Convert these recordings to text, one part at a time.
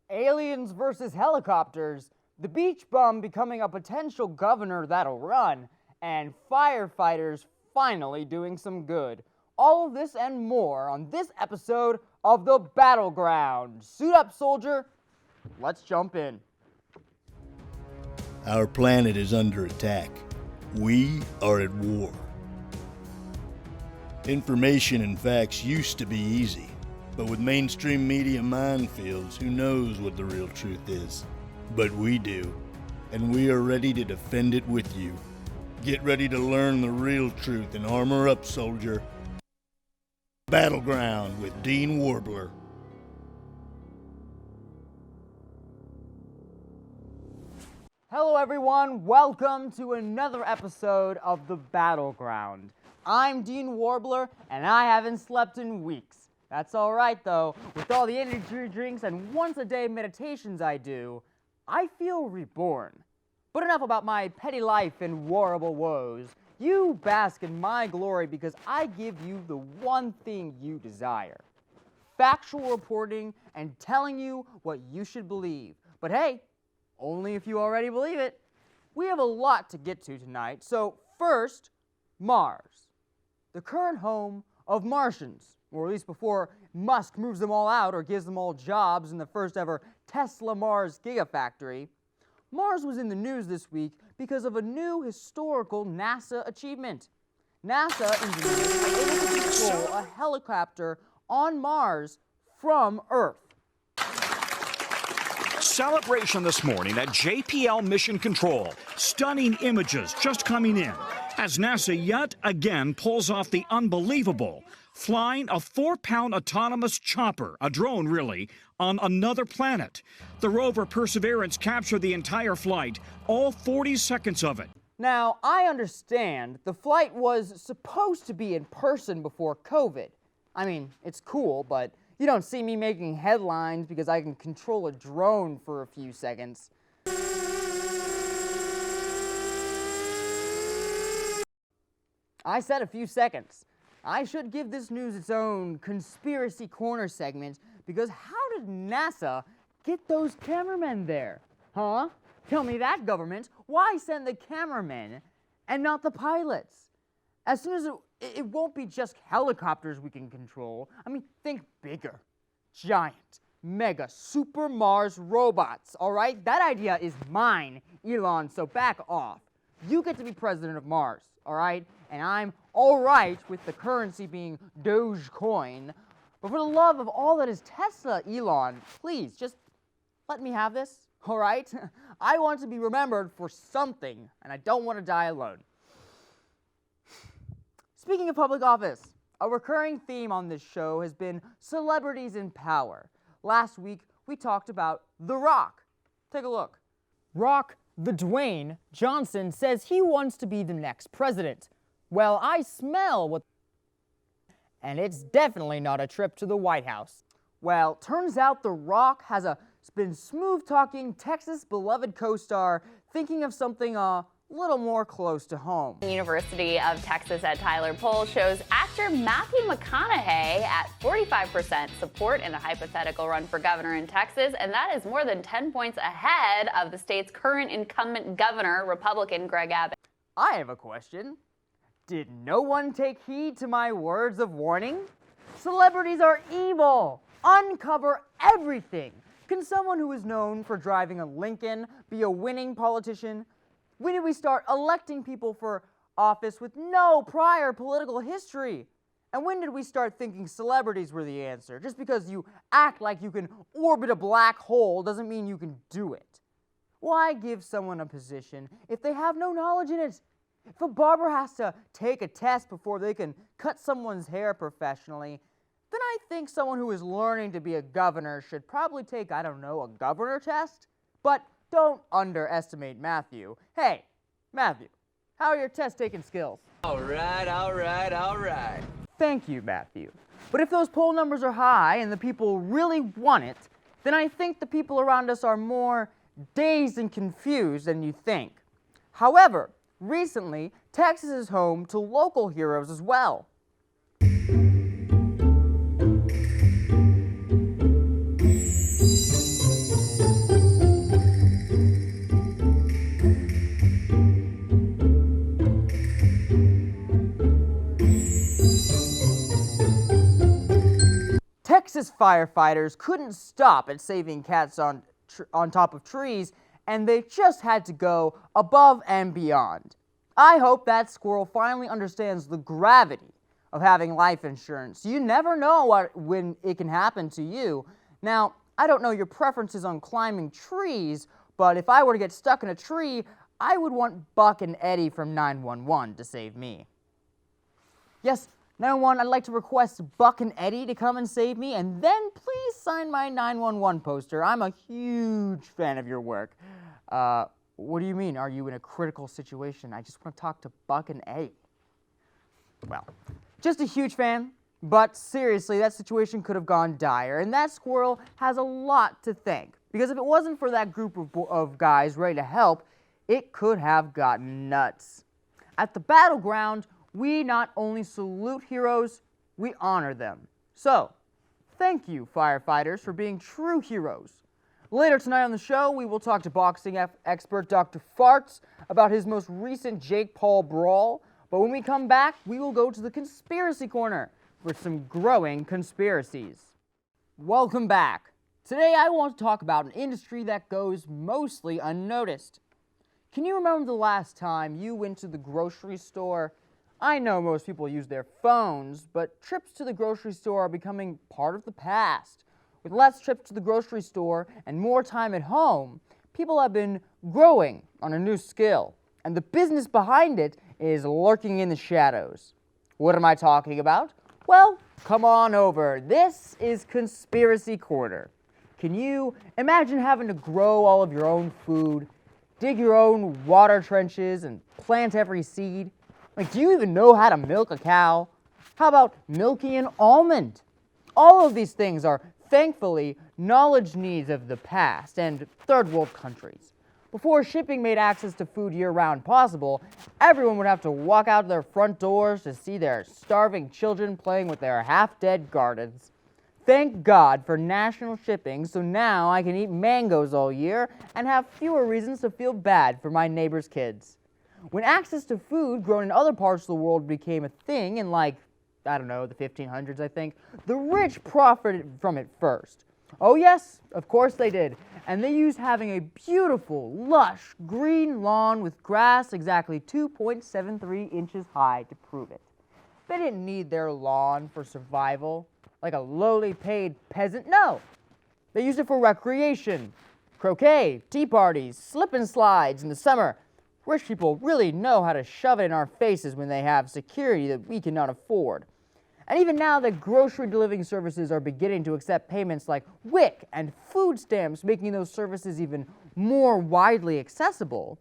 aliens versus helicopters, the beach bum becoming a potential governor that'll run, and firefighters finally doing some good. All of this and more on this episode of the Battleground. Suit up, soldier. Let's jump in. Our planet is under attack. We are at war. Information and facts used to be easy, but with mainstream media minefields, who knows what the real truth is? But we do, and we are ready to defend it with you. Get ready to learn the real truth and armor up, soldier. Battleground with Dean Warbler. Hello everyone, welcome to another episode of the Battleground. I'm Dean Warbler, and I haven't slept in weeks. That's alright though, with all the energy drinks and once-a-day meditations I do, I feel reborn. But enough about my petty life and warrable woes. You bask in my glory because I give you the one thing you desire. Factual reporting and telling you what you should believe. But hey, only if you already believe it. We have a lot to get to tonight, so first, Mars. The current home of Martians, or at least before Musk moves them all out or gives them all jobs in the first ever Tesla Mars Gigafactory. Mars was in the news this week because of a new historical NASA achievement. NASA engineers were able to control a helicopter on Mars from Earth. Celebration this morning at JPL Mission Control. Stunning images just coming in as NASA yet again pulls off the unbelievable, flying a 4-pound autonomous chopper, a drone really, on another planet. The rover Perseverance captured the entire flight, all 40 seconds of it. Now, I understand the flight was supposed to be in person before COVID. I mean, it's cool, but you don't see me making headlines because I can control a drone for a few seconds. I said a few seconds. I should give this news its own conspiracy corner segment because how did NASA get those cameramen there? Huh? Tell me that, government. Why send the cameramen and not the pilots? As soon as it won't be just helicopters we can control. I mean, think bigger. Giant, mega, super Mars robots, all right? That idea is mine, Elon, so back off. You get to be president of Mars, all right? And I'm all right with the currency being Dogecoin. But for the love of all that is Tesla, Elon, please, just let me have this, all right? I want to be remembered for something, and I don't want to die alone. Speaking of public office, a recurring theme on this show has been celebrities in power. Last week, we talked about The Rock. Take a look. Rock the Dwayne Johnson says he wants to be the next president. Well, I smell what... And it's definitely not a trip to the White House. Well, turns out The Rock has been smooth-talking Texas beloved co-star thinking of something a little more close to home. The University of Texas at Tyler poll shows actor Matthew McConaughey at 45% support in a hypothetical run for governor in Texas, and that is more than 10 points ahead of the state's current incumbent governor, Republican Greg Abbott. I have a question. Did no one take heed to my words of warning? Celebrities are evil. Uncover everything. Can someone who is known for driving a Lincoln be a winning politician? When did we start electing people for office with no prior political history? And when did we start thinking celebrities were the answer? Just because you act like you can orbit a black hole doesn't mean you can do it. Why give someone a position if they have no knowledge in it? If a barber has to take a test before they can cut someone's hair professionally, then I think someone who is learning to be a governor should probably take, I don't know, a governor test? But don't underestimate Matthew. Hey, Matthew, how are your test-taking skills? All right. Thank you, Matthew. But if those poll numbers are high and the people really want it, then I think the people around us are more dazed and confused than you think. However, recently, Texas is home to local heroes as well. firefighters couldn't stop at saving cats on top of trees, and they just had to go above and beyond. I hope that squirrel finally understands the gravity of having life insurance. You never know when it can happen to you. Now, I don't know your preferences on climbing trees, but if I were to get stuck in a tree, I would want Buck and Eddie from 911 to save me. Yes, 911, I'd like to request Buck and Eddie to come and save me, and then please sign my 911 poster. I'm a huge fan of your work. What do you mean? Are you in a critical situation? I just want to talk to Buck and Eddie. Well, just a huge fan, but seriously, that situation could have gone dire, and that squirrel has a lot to thank, because if it wasn't for that group of guys ready to help, it could have gotten nuts. At the Battleground, we not only salute heroes, we honor them. So, thank you, firefighters, for being true heroes. Later tonight on the show, we will talk to boxing expert Dr. Farts about his most recent Jake-Paul brawl. But when we come back, we will go to the Conspiracy Corner for some growing conspiracies. Welcome back. Today I want to talk about an industry that goes mostly unnoticed. Can you remember the last time you went to the grocery store? I know most people use their phones, but trips to the grocery store are becoming part of the past. With less trips to the grocery store and more time at home, people have been growing on a new skill, and the business behind it is lurking in the shadows. What am I talking about? Well, come on over. This is Conspiracy Corner. Can you imagine having to grow all of your own food, dig your own water trenches, and plant every seed? Like, do you even know how to milk a cow? How about milking an almond? All of these things are, thankfully, knowledge needs of the past and third world countries. Before shipping made access to food year-round possible, everyone would have to walk out their front doors to see their starving children playing with their half-dead gardens. Thank God for national shipping, so now I can eat mangoes all year and have fewer reasons to feel bad for my neighbor's kids. When access to food grown in other parts of the world became a thing in, the 1500s, I think, the rich profited from it first. Oh yes, of course they did. And they used having a beautiful, lush, green lawn with grass exactly 2.73 inches high to prove it. They didn't need their lawn for survival, like a lowly paid peasant. No, they used it for recreation, croquet, tea parties, slip and slides in the summer. Rich people really know how to shove it in our faces when they have security that we cannot afford. And even now that grocery delivering services are beginning to accept payments like WIC and food stamps, making those services even more widely accessible,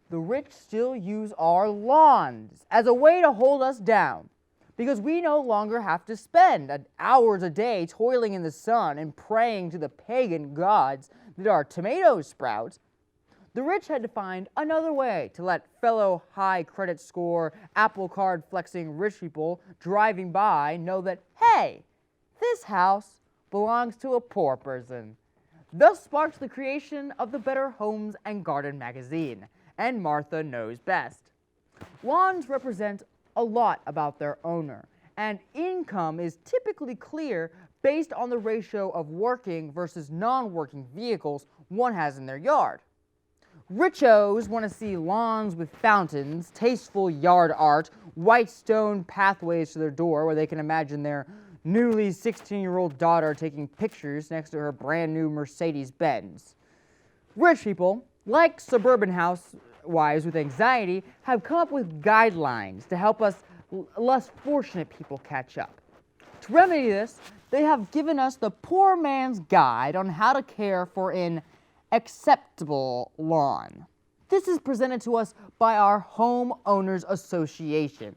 the rich still use our lawns as a way to hold us down, because we no longer have to spend hours a day toiling in the sun and praying to the pagan gods that our tomatoes sprout. The rich had to find another way to let fellow high credit score, Apple Card flexing rich people driving by know that, hey, this house belongs to a poor person. Thus sparks the creation of the Better Homes and Garden magazine, and Martha Knows Best. Lawns represent a lot about their owner, and income is typically clear based on the ratio of working versus non-working vehicles one has in their yard. Richos want to see lawns with fountains, tasteful yard art, white stone pathways to their door where they can imagine their newly 16-year-old daughter taking pictures next to her brand new Mercedes-Benz. Rich people, like suburban housewives with anxiety, have come up with guidelines to help us less fortunate people catch up. To remedy this, they have given us the poor man's guide on how to care for an acceptable lawn. This is presented to us by our Homeowners Association.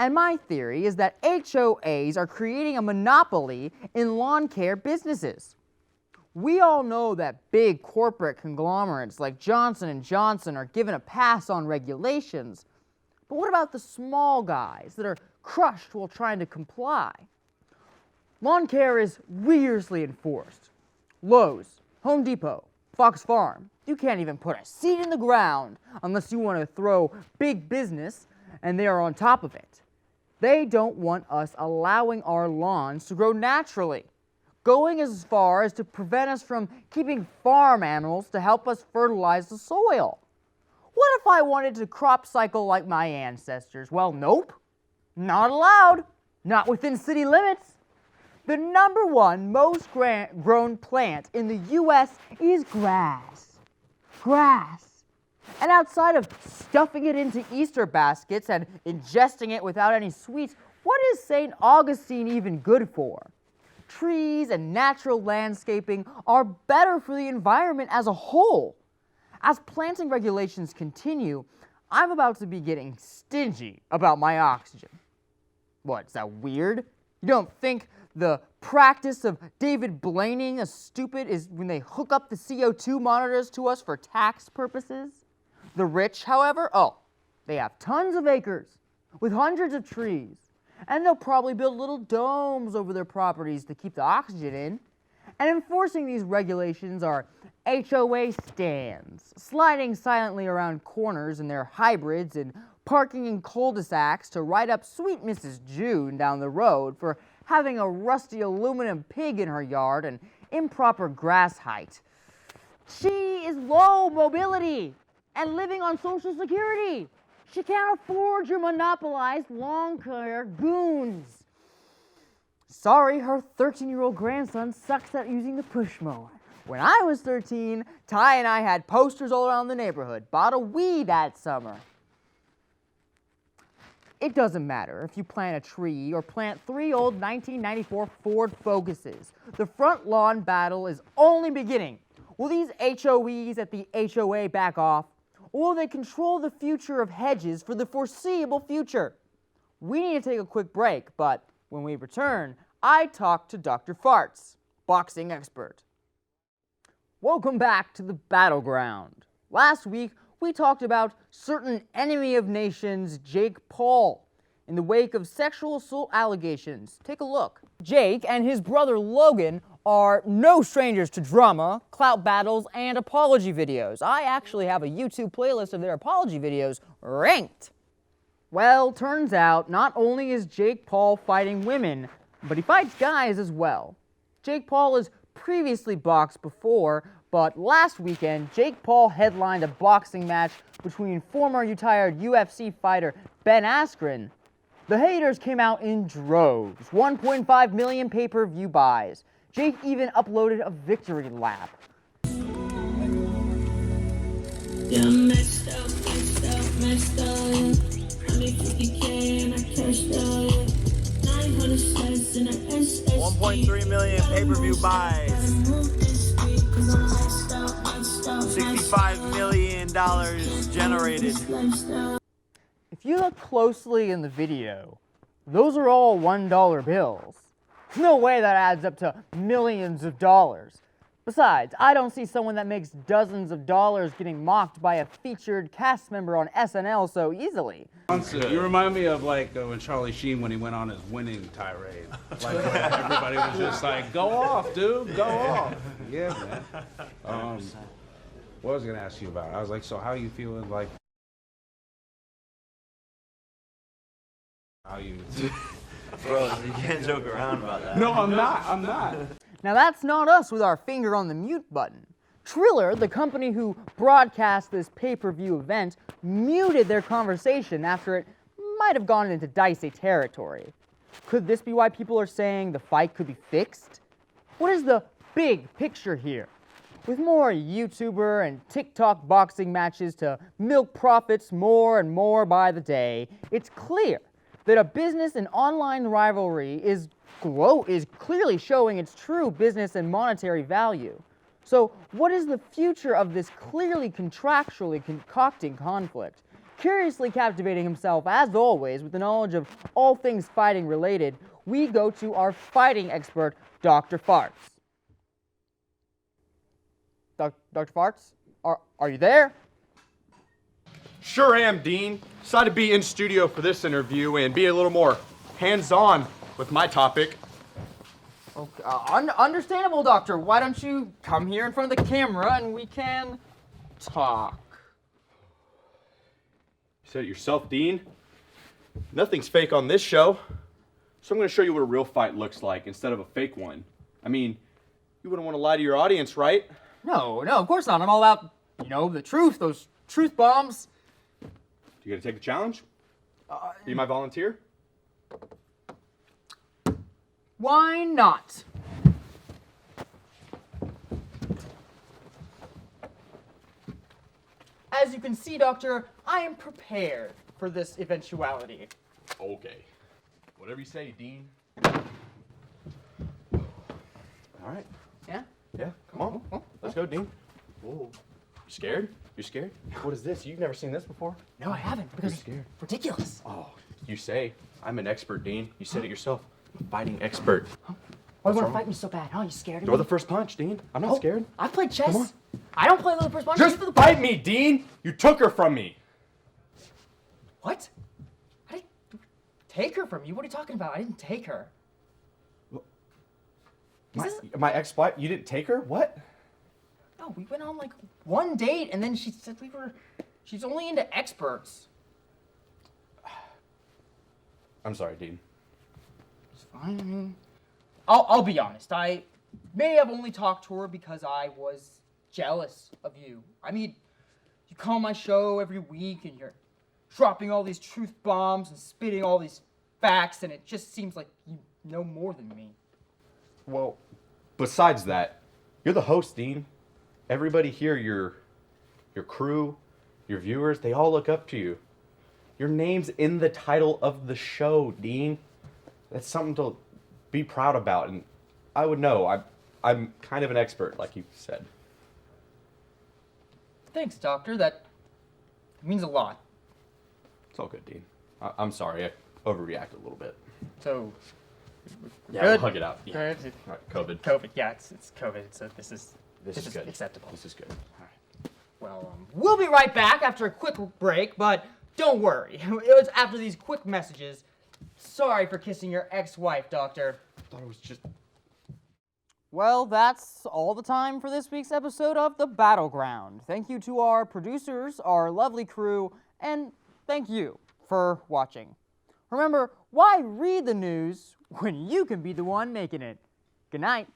And my theory is that HOAs are creating a monopoly in lawn care businesses. We all know that big corporate conglomerates like Johnson & Johnson are given a pass on regulations. But what about the small guys that are crushed while trying to comply? Lawn care is rigorously enforced. Lowe's, Home Depot, Fox Farm, you can't even put a seed in the ground unless you want to throw big business and they are on top of it. They don't want us allowing our lawns to grow naturally. going as far as to prevent us from keeping farm animals to help us fertilize the soil. What if I wanted to crop cycle like my ancestors? Well, nope, not allowed, not within city limits. The number one most grown plant in the U.S. is grass. Grass. And outside of stuffing it into Easter baskets and ingesting it without any sweets, what is St. Augustine even good for? Trees and natural landscaping are better for the environment as a whole. As planting regulations continue, I'm about to be getting stingy about my oxygen. What, is that weird? You don't think the practice of David Blaneying us stupid is when they hook up the CO2 monitors to us for tax purposes? The rich, however, they have tons of acres with hundreds of trees, and they'll probably build little domes over their properties to keep the oxygen in. And enforcing these regulations are HOA stands, sliding silently around corners in their hybrids and parking in cul-de-sacs to write up sweet Mrs. June down the road for having a rusty aluminum pig in her yard and improper grass height. She is low mobility and living on Social Security. She can't afford your monopolized lawn care goons. Sorry, her 13-year-old grandson sucks at using the push mower. When I was 13, Ty and I had posters all around the neighborhood. Bought a Wii that summer. It doesn't matter if you plant a tree or plant 3 old 1994 Ford Focuses. The front lawn battle is only beginning. Will these HOEs at the HOA back off? Or will they control the future of hedges for the foreseeable future? We need to take a quick break, but when we return, I talk to Dr. Farts, boxing expert. Welcome back to the Battleground. Last week, we talked about certain enemy of nations, Jake Paul, in the wake of sexual assault allegations. Take a look. Jake and his brother Logan are no strangers to drama, clout battles, and apology videos. I actually have a YouTube playlist of their apology videos ranked. Well, turns out not only is Jake Paul fighting women, but he fights guys as well. Jake Paul has previously boxed before, but last weekend, Jake Paul headlined a boxing match between former retired UFC fighter Ben Askren. The haters came out in droves, 1.5 million pay-per-view buys. Jake even uploaded a victory lap. Yeah, messed up, yeah. 150K and I cashed out, yeah. 900 slides in a SSD. 1.3 million pay-per-view buys. $65 million generated. If you look closely in the video, those are all $1 bills. No way that adds up to millions of dollars. Besides, I don't see someone that makes dozens of dollars getting mocked by a featured cast member on SNL so easily. You remind me of when Charlie Sheen when he went on his winning tirade. Everybody was just like, "Go off, dude, go off." Yeah, man. What was I gonna ask you about? I was like, so how you feeling? How you? Bro, you can't joke around about that. No, I'm not. Now that's not us with our finger on the mute button. Triller, the company who broadcast this pay-per-view event, muted their conversation after it might have gone into dicey territory. Could this be why people are saying the fight could be fixed? What is the big picture here? With more YouTuber and TikTok boxing matches to milk profits more and more by the day, it's clear that a business and online rivalry is clearly showing its true business and monetary value. So what is the future of this clearly contractually concocting conflict? Curiously captivating himself, as always, with the knowledge of all things fighting related, we go to our fighting expert, Dr. Farts. Dr. Farts, are you there? Sure am, Dean. Decided to be in studio for this interview and be a little more hands-on with my topic. Okay, understandable, Doctor. Why don't you come here in front of the camera and we can talk? You said it yourself, Dean. Nothing's fake on this show. So I'm going to show you what a real fight looks like instead of a fake one. I mean, you wouldn't want to lie to your audience, right? No, of course not. I'm all about, the truth, those truth bombs. You gonna take the challenge? Be my volunteer? Why not? As you can see, Doctor, I am prepared for this eventuality. Okay. Whatever you say, Dean. All right. Yeah? Yeah, come on. Let's go, Dean. Whoa. You scared? You scared? What is this? You've never seen this before? No, I haven't, because You're scared. it's ridiculous. Oh, you say. I'm an expert, Dean. You said it yourself. I'm a fighting expert. Why do you want to fight me so bad? Huh? You scared of Throw me? the first punch, Dean. I'm not scared. I played chess. Come on. I don't play the first punch. Just fight me, Dean! You took her from me. What? I didn't take her from you. What are you talking about? I didn't take her. My ex-wife, you didn't take her? What? No, we went on like one date, and then she said she's only into experts. I'm sorry, Dean. It's fine. I mean, I'll be honest. I may have only talked to her because I was jealous of you. I mean, you come on my show every week, and you're dropping all these truth bombs and spitting all these facts, and it just seems like you know more than me. Well, besides that, you're the host, Dean. Everybody here, your crew, your viewers, they all look up to you. Your name's in the title of the show, Dean. That's something to be proud about, and I would know. I'm kind of an expert, like you said. Thanks, Doctor. That means a lot. It's all good, Dean. I'm sorry, I overreacted a little bit. So, Yeah, good? we'll hug it out. Yeah. Good. All right, COVID. COVID, yeah, it's COVID, so this is good. acceptable. This is good. All right. Well, we'll be right back after a quick break, but don't worry. It was after these quick messages. Sorry for kissing your ex-wife, Doctor. I thought it was just... Well, that's all the time for this week's episode of The Battleground. Thank you to our producers, our lovely crew, and thank you for watching. Remember, why read the news when you can be the one making it? Good night.